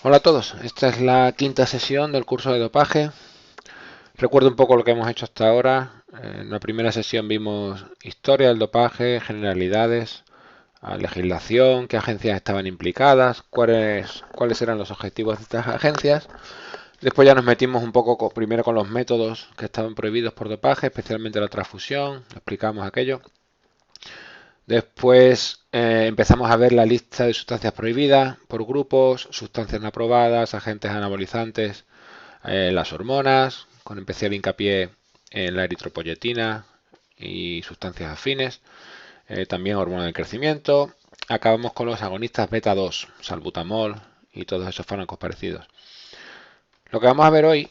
Hola a todos, esta es la quinta sesión del curso de dopaje. Recuerdo un poco lo que hemos hecho hasta ahora. En la primera sesión vimos historia del dopaje, generalidades, legislación, qué agencias estaban implicadas, cuáles eran los objetivos de estas agencias. Después ya nos metimos un poco primero con los métodos que estaban prohibidos por dopaje, especialmente la transfusión, explicamos aquello. Después empezamos a ver la lista de sustancias prohibidas por grupos, sustancias no aprobadas, agentes anabolizantes, las hormonas, con especial hincapié en la eritropoyetina y sustancias afines, también hormona del crecimiento. Acabamos con los agonistas beta 2, salbutamol y todos esos fármacos parecidos. Lo que vamos a ver hoy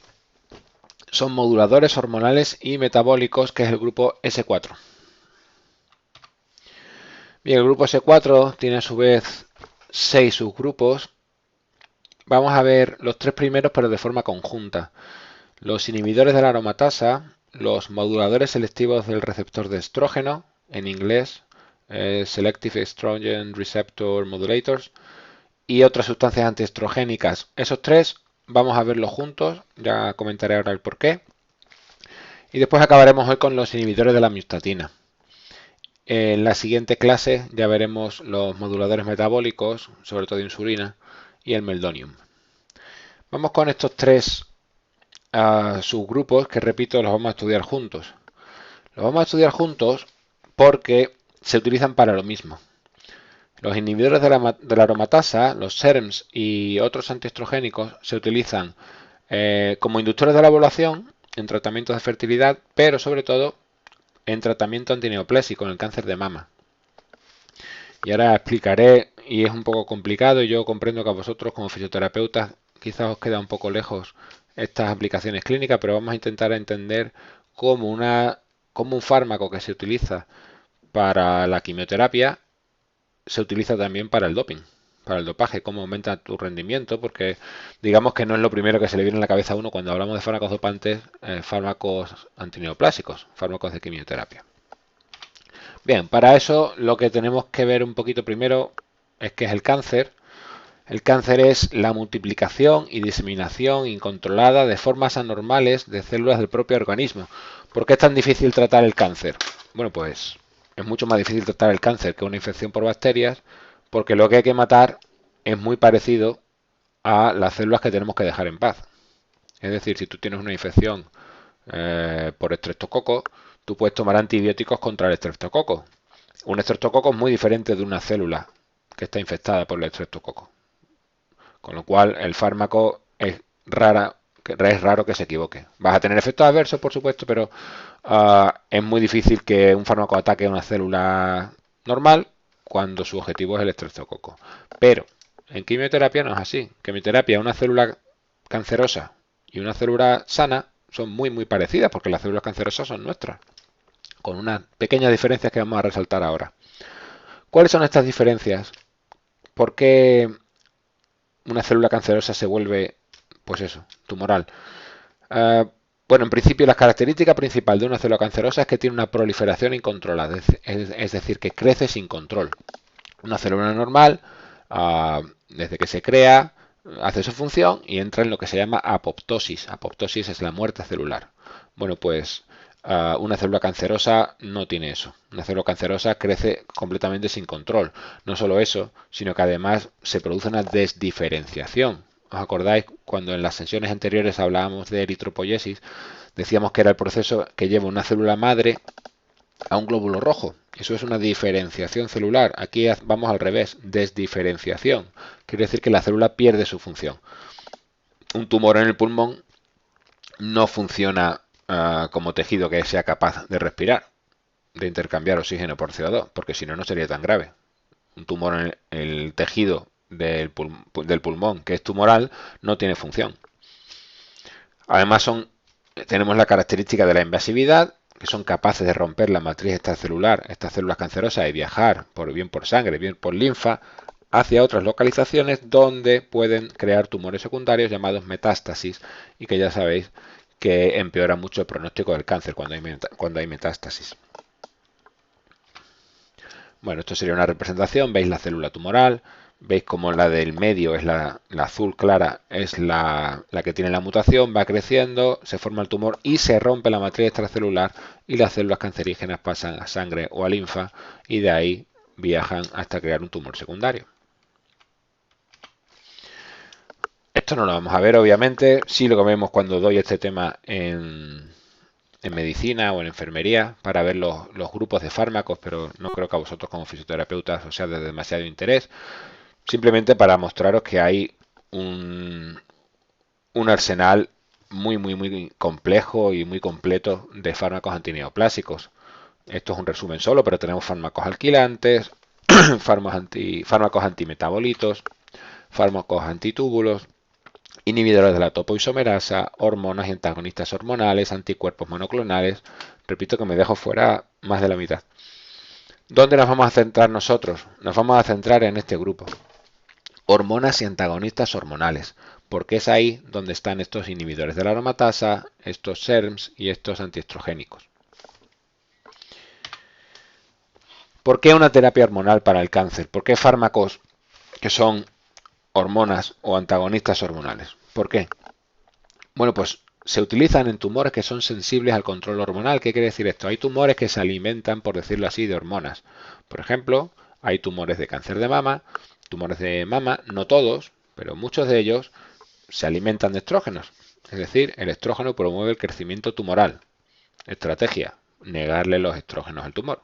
son moduladores hormonales y metabólicos, que es el grupo S4. Bien, el grupo S4 tiene a su vez 6 subgrupos. Vamos a ver los tres primeros, pero de forma conjunta. Los inhibidores de la aromatasa, los moduladores selectivos del receptor de estrógeno, en inglés, Selective Estrogen Receptor Modulators, y otras sustancias antiestrogénicas. Esos tres vamos a verlos juntos, ya comentaré ahora el porqué. Y después acabaremos hoy con los inhibidores de la miostatina. En la siguiente clase ya veremos los moduladores metabólicos, sobre todo de insulina, y el meldonium. Vamos con estos tres subgrupos que, repito, los vamos a estudiar juntos. Los vamos a estudiar juntos porque se utilizan para lo mismo. Los inhibidores de la aromatasa, los SERMs y otros antiestrogénicos se utilizan como inductores de la ovulación en tratamientos de fertilidad, pero sobre todo en tratamiento antineoplásico, en el cáncer de mama. Y ahora explicaré, y es un poco complicado, y yo comprendo que a vosotros como fisioterapeutas quizás os queda un poco lejos estas aplicaciones clínicas, pero vamos a intentar entender cómo, cómo un fármaco que se utiliza para la quimioterapia se utiliza también para el doping, para el dopaje, cómo aumenta tu rendimiento, porque digamos que no es lo primero que se le viene a la cabeza a uno cuando hablamos de fármacos dopantes, fármacos antineoplásicos, fármacos de quimioterapia. Bien, para eso lo que tenemos que ver un poquito primero es qué es el cáncer. El cáncer es la multiplicación y diseminación incontrolada de formas anormales de células del propio organismo. ¿Por qué es tan difícil tratar el cáncer? Bueno, pues es mucho más difícil tratar el cáncer que una infección por bacterias, porque lo que hay que matar es muy parecido a las células que tenemos que dejar en paz. Es decir, si tú tienes una infección por estreptococo, tú puedes tomar antibióticos contra el estreptococo. Un estreptococo es muy diferente de una célula que está infectada por el estreptococo. Con lo cual, el fármaco es raro que se equivoque. Vas a tener efectos adversos, por supuesto, pero es muy difícil que un fármaco ataque a una célula normal cuando su objetivo es el estreptococo. Pero en quimioterapia no es así. En quimioterapia, una célula cancerosa y una célula sana son muy parecidas porque las células cancerosas son nuestras, con unas pequeñas diferencias que vamos a resaltar ahora. ¿Cuáles son estas diferencias? ¿Por qué una célula cancerosa se vuelve, pues eso, tumoral? Bueno, en principio la característica principal de una célula cancerosa es que tiene una proliferación incontrolada, es decir, que crece sin control. Una célula normal, desde que se crea, hace su función y entra en lo que se llama apoptosis. Apoptosis es la muerte celular. Bueno, pues una célula cancerosa no tiene eso. Una célula cancerosa crece completamente sin control. No solo eso, sino que además se produce una desdiferenciación. ¿Os acordáis cuando en las sesiones anteriores hablábamos de eritropoyesis? Decíamos que era el proceso que lleva una célula madre a un glóbulo rojo. Eso es una diferenciación celular. Aquí vamos al revés, desdiferenciación. Quiere decir que la célula pierde su función. Un tumor en el pulmón no funciona como tejido que sea capaz de respirar, de intercambiar oxígeno por CO2, porque si no, no sería tan grave. Un tumor en el tejido del pulmón que es tumoral no tiene función. Además tenemos la característica de la invasividad, que son capaces de romper la matriz extracelular, estas células cancerosas, y viajar bien por sangre, bien por linfa, hacia otras localizaciones donde pueden crear tumores secundarios llamados metástasis, y que ya sabéis que empeora mucho el pronóstico del cáncer cuando hay metástasis. Bueno, esto sería una representación, veis la célula tumoral, Veis como la del medio es la azul clara, es la que tiene la mutación, va creciendo, se forma el tumor y se rompe la matriz extracelular y las células cancerígenas pasan a sangre o a linfa y de ahí viajan hasta crear un tumor secundario. Esto no lo vamos a ver, obviamente, sí lo que vemos cuando doy este tema en medicina o en enfermería para ver los grupos de fármacos, pero no creo que a vosotros como fisioterapeutas os sea de demasiado interés. Simplemente para mostraros que hay un arsenal muy complejo y muy completo de fármacos antineoplásicos. Esto es un resumen solo, pero tenemos fármacos alquilantes, fármacos antimetabolitos, fármacos antitúbulos, inhibidores de la topoisomerasa, hormonas y antagonistas hormonales, anticuerpos monoclonales. Repito que me dejo fuera más de la mitad. ¿Dónde nos vamos a centrar nosotros? Nos vamos a centrar en este grupo. Hormonas y antagonistas hormonales, porque es ahí donde están estos inhibidores de la aromatasa, estos SERMs y estos antiestrogénicos. ¿Por qué una terapia hormonal para el cáncer? ¿Por qué fármacos que son hormonas o antagonistas hormonales? ¿Por qué? Bueno, pues se utilizan en tumores que son sensibles al control hormonal. ¿Qué quiere decir esto? Hay tumores que se alimentan, por decirlo así, de hormonas. Por ejemplo, hay tumores de cáncer de mama, no todos, pero muchos de ellos se alimentan de estrógenos. Es decir, el estrógeno promueve el crecimiento tumoral. Estrategia, negarle los estrógenos al tumor.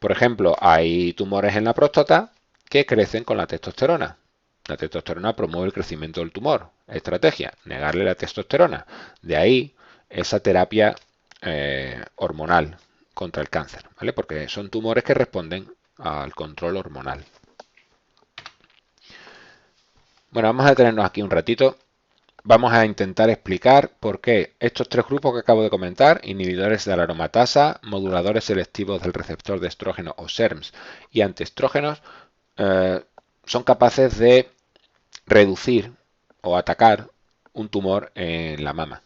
Por ejemplo, hay tumores en la próstata que crecen con la testosterona. La testosterona promueve el crecimiento del tumor. Estrategia, negarle la testosterona. De ahí esa terapia hormonal contra el cáncer, ¿vale? Porque son tumores que responden al control hormonal. Bueno, vamos a detenernos aquí un ratito. Vamos a intentar explicar por qué estos tres grupos que acabo de comentar, inhibidores de la aromatasa, moduladores selectivos del receptor de estrógeno o SERMs y antiestrógenos, son capaces de reducir o atacar un tumor en la mama.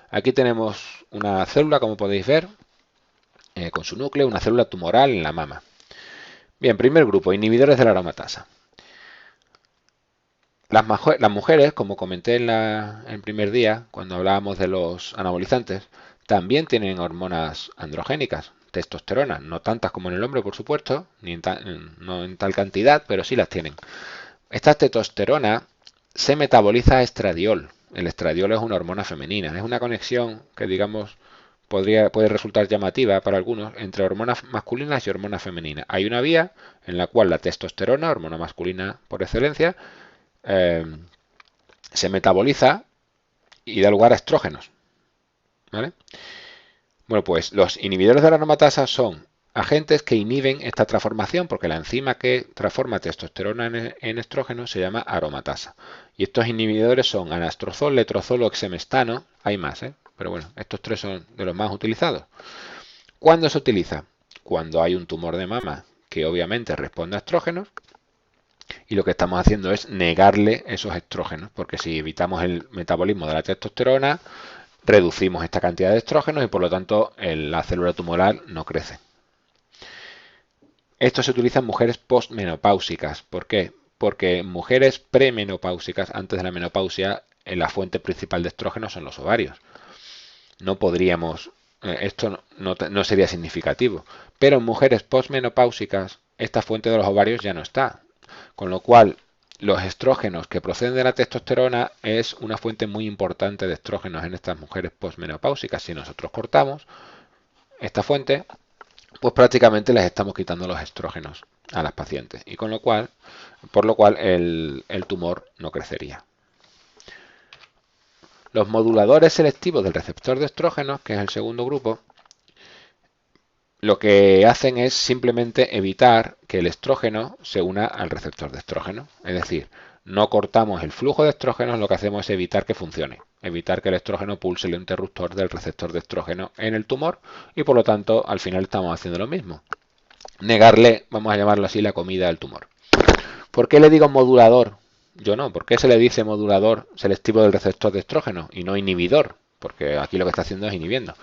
Aquí tenemos una célula, como podéis ver, con su núcleo, una célula tumoral en la mama. Bien, primer grupo, inhibidores de la aromatasa. Las mujeres, como comenté en el primer día, cuando hablábamos de los anabolizantes, también tienen hormonas androgénicas, testosterona, no tantas como en el hombre, por supuesto, no en tal cantidad, pero sí las tienen. Esta testosterona se metaboliza a estradiol. El estradiol es una hormona femenina. Es una conexión que, digamos, puede resultar llamativa para algunos entre hormonas masculinas y hormonas femeninas. Hay una vía en la cual la testosterona, hormona masculina por excelencia, se metaboliza y da lugar a estrógenos. ¿Vale? Bueno, pues los inhibidores de la aromatasa son agentes que inhiben esta transformación porque la enzima que transforma testosterona en estrógeno se llama aromatasa. Y estos inhibidores son anastrozol, letrozol o exemestano. Hay más, pero bueno, estos tres son de los más utilizados. ¿Cuándo se utiliza? Cuando hay un tumor de mama que obviamente responde a estrógenos y lo que estamos haciendo es negarle esos estrógenos, porque si evitamos el metabolismo de la testosterona, reducimos esta cantidad de estrógenos y por lo tanto la célula tumoral no crece. Esto se utiliza en mujeres postmenopáusicas. ¿Por qué? Porque en mujeres premenopáusicas, antes de la menopausia, la fuente principal de estrógenos son los ovarios. No podríamos, esto no sería significativo. Pero en mujeres postmenopáusicas, esta fuente de los ovarios ya no está. Con lo cual, los estrógenos que proceden de la testosterona es una fuente muy importante de estrógenos en estas mujeres postmenopáusicas. Si nosotros cortamos esta fuente, pues prácticamente les estamos quitando los estrógenos a las pacientes y por lo cual el tumor no crecería. Los moduladores selectivos del receptor de estrógenos, que es el segundo grupo, lo que hacen es simplemente evitar que el estrógeno se una al receptor de estrógeno. Es decir, no cortamos el flujo de estrógenos, lo que hacemos es evitar que funcione, evitar que el estrógeno pulse el interruptor del receptor de estrógeno en el tumor y por lo tanto al final estamos haciendo lo mismo. Negarle, vamos a llamarlo así, la comida al tumor. ¿Por qué le digo modulador? Yo no. ¿Por qué se le dice modulador selectivo del receptor de estrógeno y no inhibidor? Porque aquí lo que está haciendo es inhibiendo.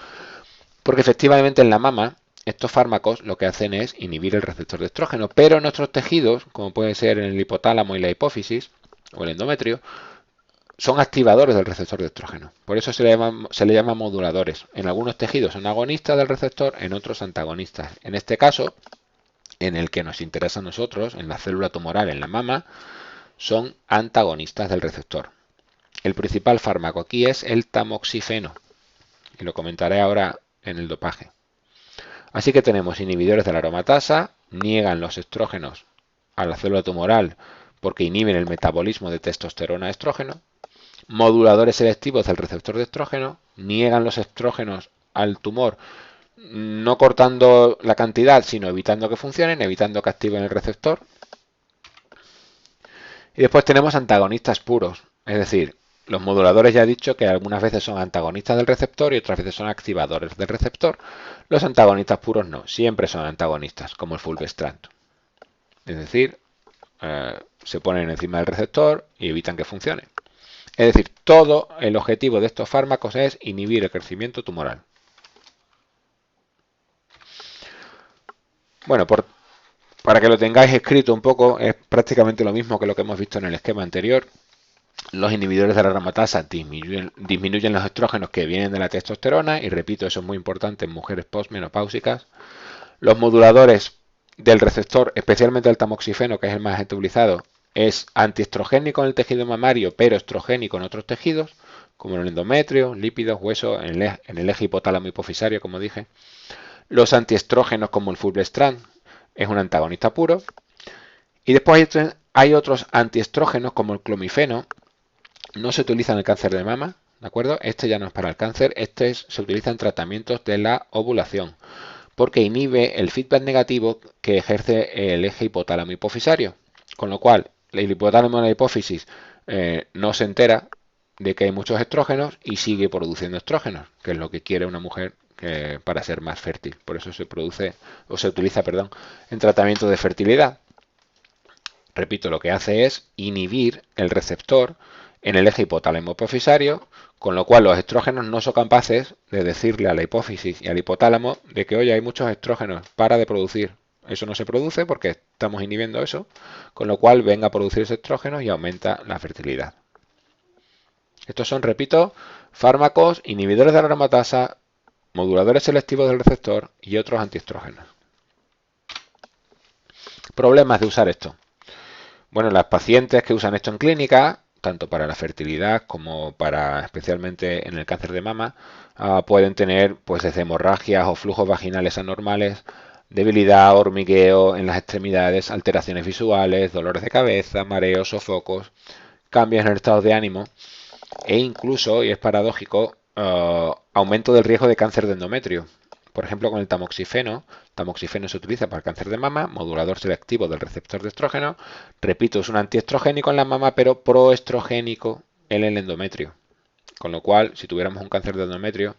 Porque efectivamente en la mama estos fármacos lo que hacen es inhibir el receptor de estrógeno, pero en otros tejidos, como puede ser en el hipotálamo y la hipófisis o el endometrio, son activadores del receptor de estrógeno. Por eso se le llama moduladores. En algunos tejidos son agonistas del receptor, en otros antagonistas. En este caso, en el que nos interesa a nosotros, en la célula tumoral, en la mama, son antagonistas del receptor. El principal fármaco aquí es el tamoxifeno, y lo comentaré ahora en el dopaje. Así que tenemos inhibidores de la aromatasa, niegan los estrógenos a la célula tumoral porque inhiben el metabolismo de testosterona a estrógeno, moduladores selectivos del receptor de estrógeno, niegan los estrógenos al tumor, no cortando la cantidad, sino evitando que funcionen, evitando que activen el receptor. Y después tenemos antagonistas puros, es decir, los moduladores ya he dicho que algunas veces son antagonistas del receptor y otras veces son activadores del receptor. Los antagonistas puros no, siempre son antagonistas, como el fulvestrant. Es decir, se ponen encima del receptor y evitan que funcione. Es decir, todo el objetivo de estos fármacos es inhibir el crecimiento tumoral. Bueno, para que lo tengáis escrito un poco, es prácticamente lo mismo que lo que hemos visto en el esquema anterior. Los inhibidores de la aromatasa disminuyen los estrógenos que vienen de la testosterona, y repito, eso es muy importante en mujeres postmenopáusicas. Los moduladores del receptor, especialmente el tamoxifeno, que es el más utilizado, es antiestrogénico en el tejido mamario, pero estrogénico en otros tejidos, como en el endometrio, lípidos, hueso, en el eje hipotálamo hipofisario, como dije. Los antiestrógenos, como el fulvestrant, es un antagonista puro. Y después hay otros antiestrógenos, como el clomifeno. No se utiliza en el cáncer de mama, ¿de acuerdo? Este ya no es para el cáncer, se utiliza en tratamientos de la ovulación, porque inhibe el feedback negativo que ejerce el eje hipotálamo hipofisario, con lo cual el hipotálamo de la hipófisis no se entera de que hay muchos estrógenos y sigue produciendo estrógenos, que es lo que quiere una mujer para ser más fértil. Por eso se utiliza en tratamiento de fertilidad. Repito, lo que hace es inhibir el receptor en el eje hipotálamo hipofisario, con lo cual los estrógenos no son capaces de decirle a la hipófisis y al hipotálamo de que, oye, hay muchos estrógenos, para de producir. Eso no se produce porque estamos inhibiendo eso, con lo cual venga a producirse estrógenos y aumenta la fertilidad. Estos son, repito, fármacos, inhibidores de la aromatasa, moduladores selectivos del receptor y otros antiestrógenos. Problemas de usar esto. Bueno, las pacientes que usan esto en clínica, tanto para la fertilidad como para especialmente en el cáncer de mama, pueden tener pues desde hemorragias o flujos vaginales anormales, debilidad, hormigueo en las extremidades, alteraciones visuales, dolores de cabeza, mareos, sofocos, cambios en el estado de ánimo e incluso, y es paradójico, aumento del riesgo de cáncer de endometrio. Por ejemplo, con el tamoxifeno. Tamoxifeno se utiliza para el cáncer de mama, modulador selectivo del receptor de estrógeno. Repito, es un antiestrogénico en la mama, pero proestrogénico en el endometrio. Con lo cual, si tuviéramos un cáncer de endometrio,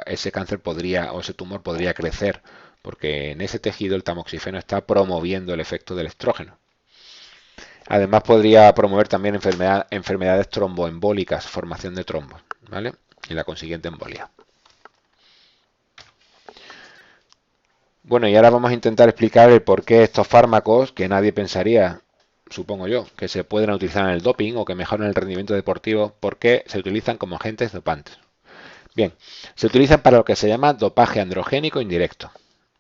ese cáncer o ese tumor podría crecer, porque en ese tejido el tamoxifeno está promoviendo el efecto del estrógeno. Además, podría promover también enfermedades tromboembólicas, formación de trombos, ¿vale? Y la consiguiente embolia. Bueno, y ahora vamos a intentar explicar el por qué estos fármacos, que nadie pensaría, supongo yo, que se pueden utilizar en el doping o que mejoran el rendimiento deportivo, por qué se utilizan como agentes dopantes. Bien, se utilizan para lo que se llama dopaje androgénico indirecto.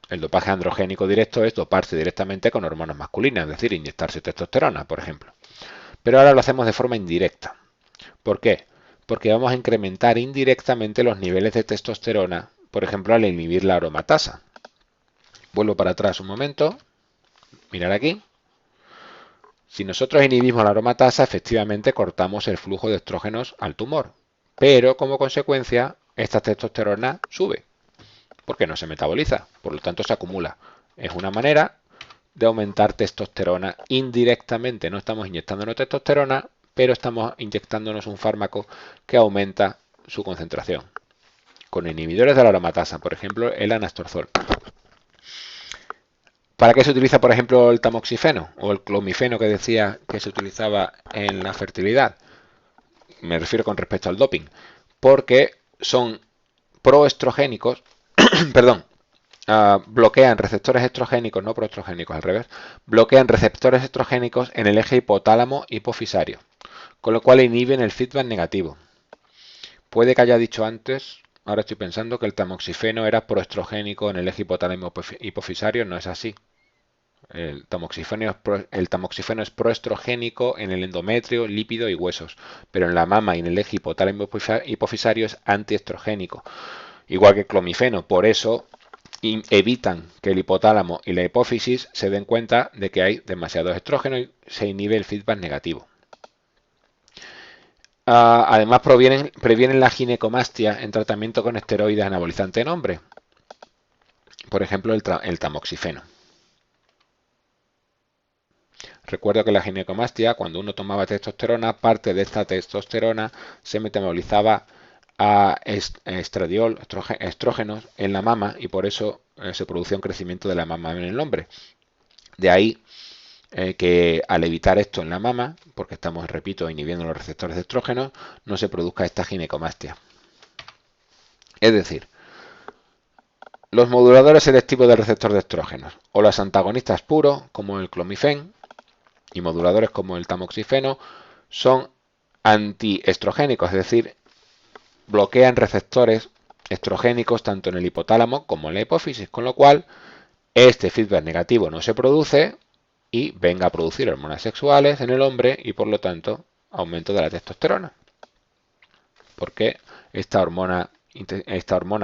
El dopaje androgénico directo es doparse directamente con hormonas masculinas, es decir, inyectarse testosterona, por ejemplo. Pero ahora lo hacemos de forma indirecta. ¿Por qué? Porque vamos a incrementar indirectamente los niveles de testosterona, por ejemplo, al inhibir la aromatasa. Vuelvo para atrás un momento. Mirar aquí. Si nosotros inhibimos la aromatasa, efectivamente cortamos el flujo de estrógenos al tumor. Pero como consecuencia, esta testosterona sube. Porque no se metaboliza. Por lo tanto, se acumula. Es una manera de aumentar testosterona indirectamente. No estamos inyectándonos testosterona, pero estamos inyectándonos un fármaco que aumenta su concentración. Con inhibidores de la aromatasa, por ejemplo, el anastrozol. ¿Para qué se utiliza, por ejemplo, el tamoxifeno o el clomifeno que decía que se utilizaba en la fertilidad? Me refiero con respecto al doping. Porque son proestrogénicos, perdón, bloquean receptores estrogénicos, no proestrogénicos, al revés, bloquean receptores estrogénicos en el eje hipotálamo hipofisario, con lo cual inhiben el feedback negativo. Puede que haya dicho antes, ahora estoy pensando que el tamoxifeno era proestrogénico en el eje hipotálamo hipofisario, no es así. El tamoxifeno es proestrogénico en el endometrio, lípido y huesos, pero en la mama y en el eje hipotálamo hipofisario es antiestrogénico, igual que el clomifeno. Por eso evitan que el hipotálamo y la hipófisis se den cuenta de que hay demasiado estrógeno y se inhibe el feedback negativo. Además, previenen la ginecomastia en tratamiento con esteroides anabolizantes en hombres, por ejemplo el tamoxifeno. Recuerdo que la ginecomastia, cuando uno tomaba testosterona, parte de esta testosterona se metabolizaba a estradiol, estrógenos en la mama, y por eso se producía un crecimiento de la mama en el hombre. De ahí que al evitar esto en la mama, porque estamos, repito, inhibiendo los receptores de estrógenos, no se produzca esta ginecomastia. Es decir, los moduladores selectivos del receptor de estrógenos o los antagonistas puros, como el clomifen, y moduladores como el tamoxifeno, son antiestrogénicos, es decir, bloquean receptores estrogénicos tanto en el hipotálamo como en la hipófisis, con lo cual este feedback negativo no se produce y venga a producir hormonas sexuales en el hombre y por lo tanto aumento de la testosterona. Porque esta hormona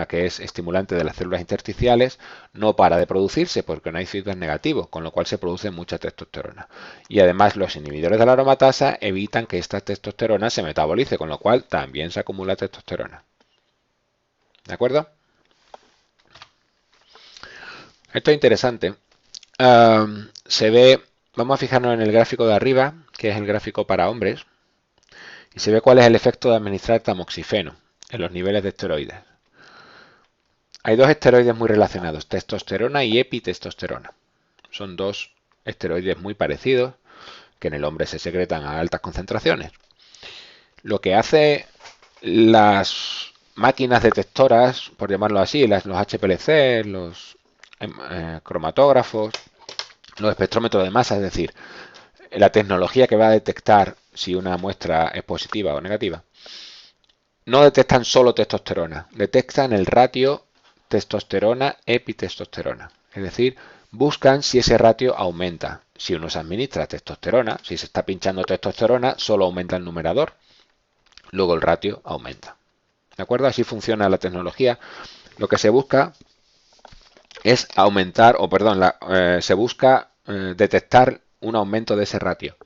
que es estimulante de las células intersticiales no para de producirse porque no hay feedback negativo, con lo cual se produce mucha testosterona. Y además los inhibidores de la aromatasa evitan que esta testosterona se metabolice, con lo cual también se acumula testosterona. ¿De acuerdo? Esto es interesante. Se ve, vamos a fijarnos en el gráfico de arriba, que es el gráfico para hombres, y se ve cuál es el efecto de administrar tamoxifeno en los niveles de esteroides. Hay dos esteroides muy relacionados, testosterona y epitestosterona. Son dos esteroides muy parecidos que en el hombre se secretan a altas concentraciones. Lo que hace las máquinas detectoras, por llamarlo así, los HPLC, los cromatógrafos, los espectrómetros de masa, es decir, la tecnología que va a detectar si una muestra es positiva o negativa, no detectan solo testosterona, detectan el ratio testosterona-epitestosterona. Es decir, buscan si ese ratio aumenta. Si uno se administra testosterona, si se está pinchando testosterona, solo aumenta el numerador. Luego el ratio aumenta. ¿De acuerdo? Así funciona la tecnología. Lo que se busca es aumentar, o perdón, se busca detectar un aumento de ese ratio.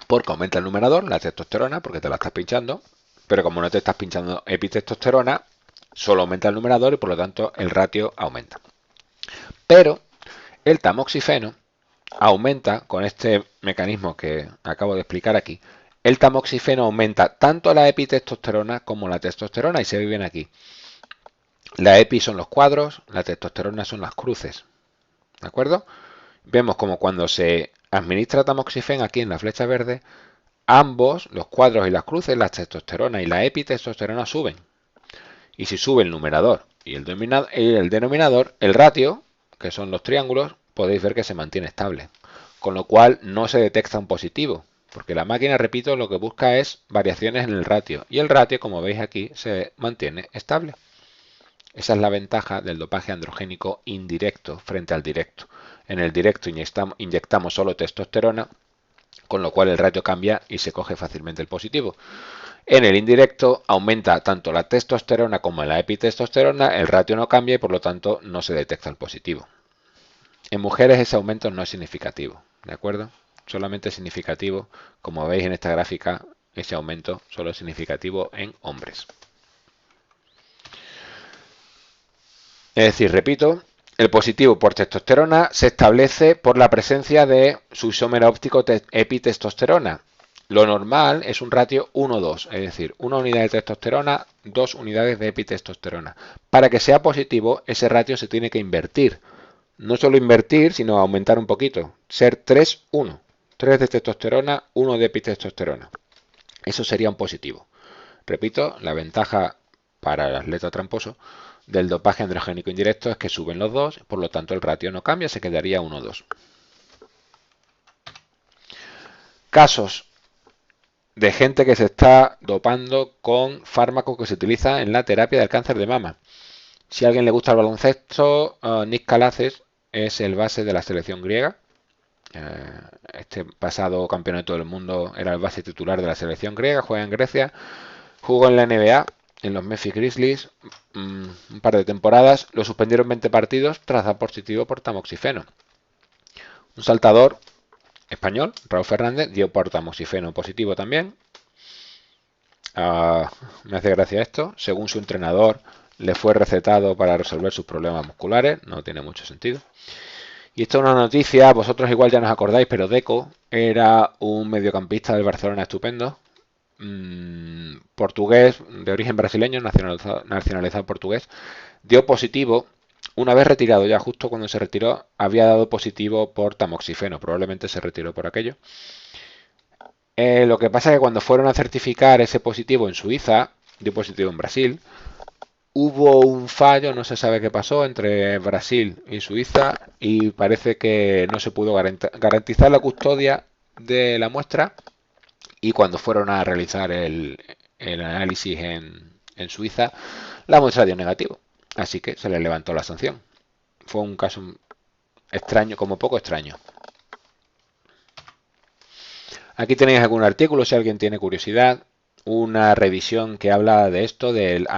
Porque aumenta el numerador, la testosterona, porque te la estás pinchando, pero como no te estás pinchando epitestosterona, solo aumenta el numerador y por lo tanto el ratio aumenta. Pero el tamoxifeno aumenta con este mecanismo que acabo de explicar aquí. El tamoxifeno aumenta tanto la epitestosterona como la testosterona y se ve bien aquí. La epi son los cuadros, la testosterona son las cruces. ¿De acuerdo? Vemos como cuando se administra tamoxifeno aquí en la flecha verde, ambos, los cuadros y las cruces, la testosterona y la epitestosterona suben. Y si sube el numerador y el denominador, el ratio, que son los triángulos, podéis ver que se mantiene estable. Con lo cual no se detecta un positivo, porque la máquina, repito, lo que busca es variaciones en el ratio. Y el ratio, como veis aquí, se mantiene estable. Esa es la ventaja del dopaje androgénico indirecto frente al directo. En el directo inyectamos solo testosterona, con lo cual el ratio cambia y se coge fácilmente el positivo. En el indirecto aumenta tanto la testosterona como la epitestosterona, el ratio no cambia y por lo tanto no se detecta el positivo. En mujeres ese aumento no es significativo, ¿de acuerdo? Solamente es significativo, como veis en esta gráfica, ese aumento solo es significativo en hombres. Es decir, repito, el positivo por testosterona se establece por la presencia de su isómero óptico epitestosterona. Lo normal es un ratio 1-2, es decir, 1 unidad de testosterona, 2 unidades de epitestosterona. Para que sea positivo, ese ratio se tiene que invertir. No solo invertir, sino aumentar un poquito. Ser 3-1. 3 de testosterona, 1 de epitestosterona. Eso sería un positivo. Repito, la ventaja para el atleta tramposo, del dopaje androgénico indirecto es que suben los dos, por lo tanto el ratio no cambia, se quedaría 1-2. Casos de gente que se está dopando con fármacos que se utilizan en la terapia del cáncer de mama. Si a alguien le gusta el baloncesto, Nick Calaces es el base de la selección griega. Este pasado campeonato del mundo era el base titular de la selección griega, juega en Grecia, jugó en la NBA, en los Memphis Grizzlies, un par de temporadas, lo suspendieron 20 partidos tras dar positivo por tamoxifeno. Un saltador español, Raúl Fernández, dio por tamoxifeno positivo también. Me hace gracia esto. Según su entrenador, le fue recetado para resolver sus problemas musculares. No tiene mucho sentido. Y esto es una noticia, vosotros igual ya no os acordáis, pero Deco era un mediocampista del Barcelona estupendo. Portugués, de origen brasileño, nacionalizado portugués. Dio positivo. Una vez retirado, ya justo cuando se retiró, había dado positivo por tamoxifeno. Probablemente se retiró por aquello. Lo que pasa es que cuando fueron a certificar ese positivo en Suiza, dio positivo en Brasil, hubo un fallo, no se sabe qué pasó entre Brasil y Suiza y parece que no se pudo garantizar la custodia de la muestra y cuando fueron a realizar el análisis en Suiza, la muestra dio negativo. Así que se le levantó la sanción. Fue un caso extraño, como poco extraño. Aquí tenéis algún artículo si alguien tiene curiosidad. Una revisión que habla de esto, del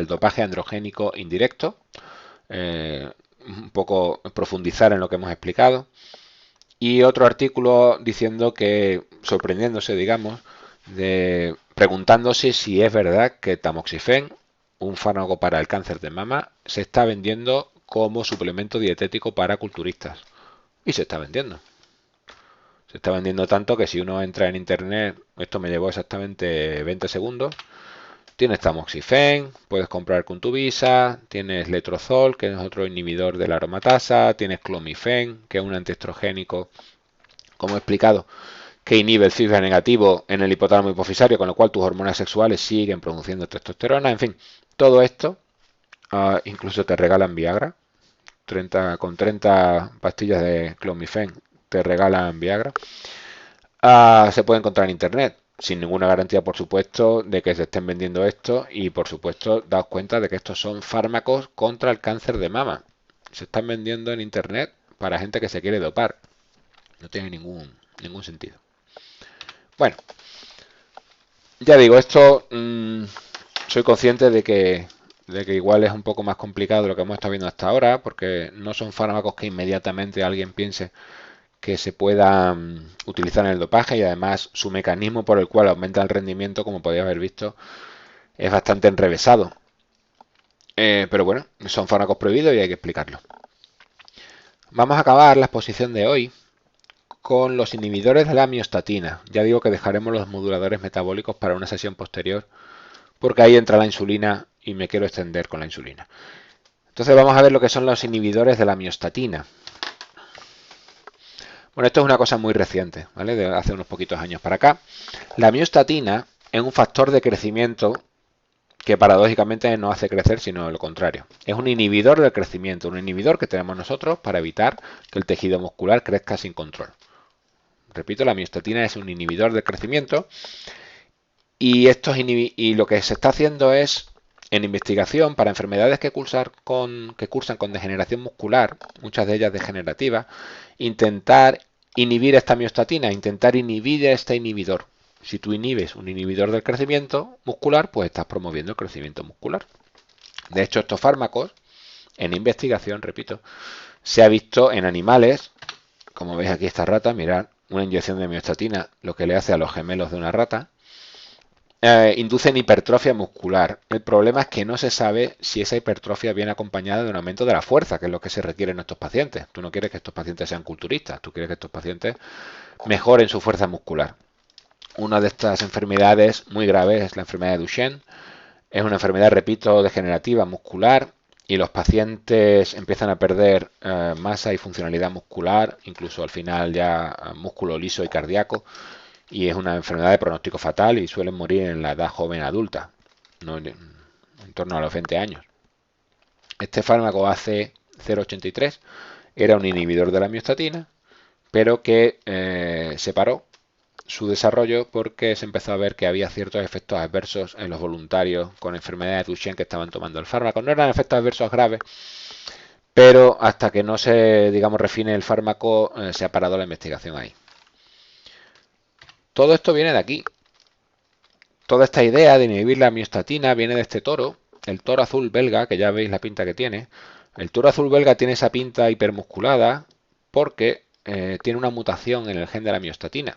dopaje androgénico indirecto. Un poco profundizar en lo que hemos explicado. Y otro artículo diciendo que, sorprendiéndose, digamos, preguntándose si es verdad que tamoxifen, un fármaco para el cáncer de mama, se está vendiendo como suplemento dietético para culturistas. Y se está vendiendo. Se está vendiendo tanto que si uno entra en internet, esto me llevó exactamente 20 segundos, tienes tamoxifen, puedes comprar con tu visa, tienes letrozol, que es otro inhibidor de la aromatasa, tienes clomifen, que es un antiestrogénico, como he explicado, que inhibe el feedback negativo en el hipotálamo hipofisario, con lo cual tus hormonas sexuales siguen produciendo testosterona, en fin, todo esto, incluso te regalan Viagra, con 30 pastillas de clomifen te regalan Viagra. Se puede encontrar en internet, sin ninguna garantía, por supuesto, de que se estén vendiendo esto y, por supuesto, daos cuenta de que estos son fármacos contra el cáncer de mama. Se están vendiendo en internet para gente que se quiere dopar. No tiene ningún sentido. Bueno, ya digo, esto soy consciente de que igual es un poco más complicado de lo que hemos estado viendo hasta ahora, porque no son fármacos que inmediatamente alguien piense que se puedan utilizar en el dopaje y además su mecanismo por el cual aumenta el rendimiento, como podéis haber visto, es bastante enrevesado. Pero bueno, son fármacos prohibidos y hay que explicarlo. Vamos a acabar la exposición de hoy con los inhibidores de la miostatina. Ya digo que dejaremos los moduladores metabólicos para una sesión posterior, porque ahí entra la insulina y me quiero extender con la insulina. Entonces vamos a ver lo que son los inhibidores de la miostatina. Bueno, esto es una cosa muy reciente, ¿vale? De hace unos poquitos años para acá. La miostatina es un factor de crecimiento que paradójicamente no hace crecer, sino lo contrario. Es un inhibidor del crecimiento, un inhibidor que tenemos nosotros para evitar que el tejido muscular crezca sin control. Repito, la miostatina es un inhibidor del crecimiento y lo que se está haciendo es, en investigación para enfermedades que cursan con degeneración muscular, muchas de ellas degenerativas, intentar inhibir esta miostatina, intentar inhibir este inhibidor. Si tú inhibes un inhibidor del crecimiento muscular, pues estás promoviendo el crecimiento muscular. De hecho, estos fármacos, en investigación, repito, se ha visto en animales, como veis aquí esta rata, mirad, una inyección de miostatina, lo que le hace a los gemelos de una rata, inducen hipertrofia muscular. El problema es que no se sabe si esa hipertrofia viene acompañada de un aumento de la fuerza, que es lo que se requiere en estos pacientes. Tú no quieres que estos pacientes sean culturistas, tú quieres que estos pacientes mejoren su fuerza muscular. Una de estas enfermedades muy graves es la enfermedad de Duchenne. Es una enfermedad, repito, degenerativa muscular y los pacientes empiezan a perder masa y funcionalidad muscular, incluso al final ya músculo liso y cardíaco. Y es una enfermedad de pronóstico fatal y suelen morir en la edad joven adulta. No, en torno a los 20 años. Este fármaco AC083 era un inhibidor de la miostatina, pero que se paró su desarrollo porque se empezó a ver que había ciertos efectos adversos en los voluntarios con enfermedad de Duchenne que estaban tomando el fármaco. No eran efectos adversos graves, pero hasta que no se, digamos, refine el fármaco, se ha parado la investigación ahí. Todo esto viene de aquí. Toda esta idea de inhibir la miostatina viene de este toro, el toro azul belga, que ya veis la pinta que tiene. El toro azul belga tiene esa pinta hipermusculada porque tiene una mutación en el gen de la miostatina.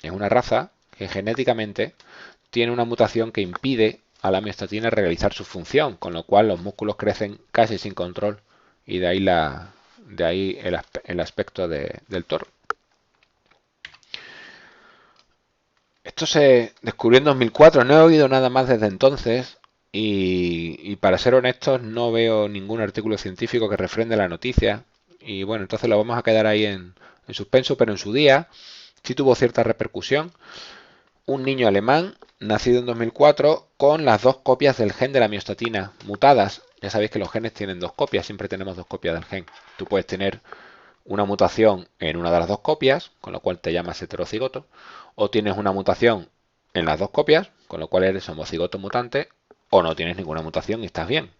Es una raza que genéticamente tiene una mutación que impide a la miostatina realizar su función, con lo cual los músculos crecen casi sin control y de ahí el aspecto del toro. Esto se descubrió en 2004, no he oído nada más desde entonces y para ser honestos no veo ningún artículo científico que refrende la noticia y bueno, entonces lo vamos a quedar ahí en suspenso, pero en su día sí tuvo cierta repercusión. Un niño alemán nacido en 2004 con las dos copias del gen de la miostatina mutadas. Ya sabéis que los genes tienen dos copias, siempre tenemos dos copias del gen. Tú puedes tener una mutación en una de las dos copias, con lo cual te llamas heterocigoto, o tienes una mutación en las dos copias, con lo cual eres homocigoto mutante, o no tienes ninguna mutación y estás bien.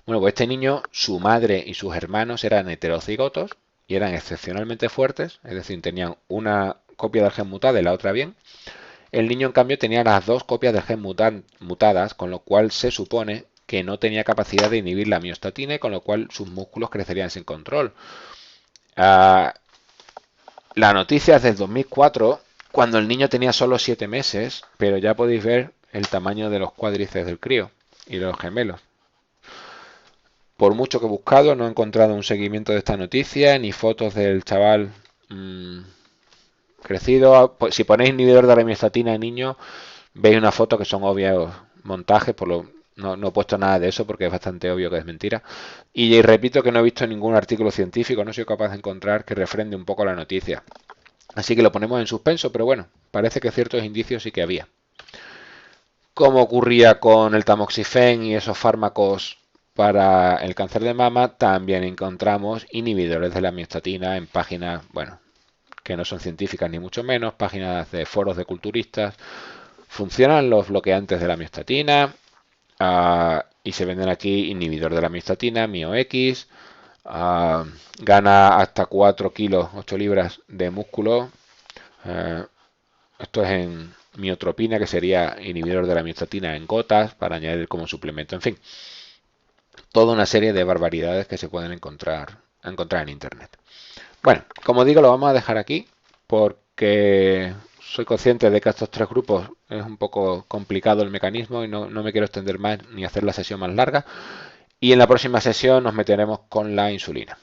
Bueno, pues este niño, su madre y sus hermanos eran heterocigotos y eran excepcionalmente fuertes, es decir, tenían una copia del gen mutada y la otra bien. El niño, en cambio, tenía las dos copias del gen mutadas, con lo cual se supone que no tenía capacidad de inhibir la miostatina y con lo cual sus músculos crecerían sin control. La noticia es del 2004, cuando el niño tenía solo 7 meses, pero ya podéis ver el tamaño de los cuádriceps del crío y de los gemelos. Por mucho que he buscado, no he encontrado un seguimiento de esta noticia, ni fotos del chaval crecido. Si ponéis inhibidor de la miostatina en niño, veis una foto que son obvios montajes, no he puesto nada de eso porque es bastante obvio que es mentira. Y repito que no he visto ningún artículo científico, no soy capaz de encontrar que refrende un poco la noticia. Así que lo ponemos en suspenso, pero bueno, parece que ciertos indicios sí que había. Como ocurría con el tamoxifén y esos fármacos para el cáncer de mama, también encontramos inhibidores de la miostatina en páginas, bueno, que no son científicas ni mucho menos, páginas de foros de culturistas. Funcionan los bloqueantes de la miostatina y se venden aquí inhibidor de la miostatina, MioX, gana hasta 4 kilos, 8 libras de músculo. Esto es en miotropina, que sería inhibidor de la miostatina en gotas para añadir como suplemento. En fin, toda una serie de barbaridades que se pueden encontrar en internet. Bueno, como digo, lo vamos a dejar aquí porque soy consciente de que estos tres grupos es un poco complicado el mecanismo y no me quiero extender más ni hacer la sesión más larga. Y en la próxima sesión nos meteremos con la insulina.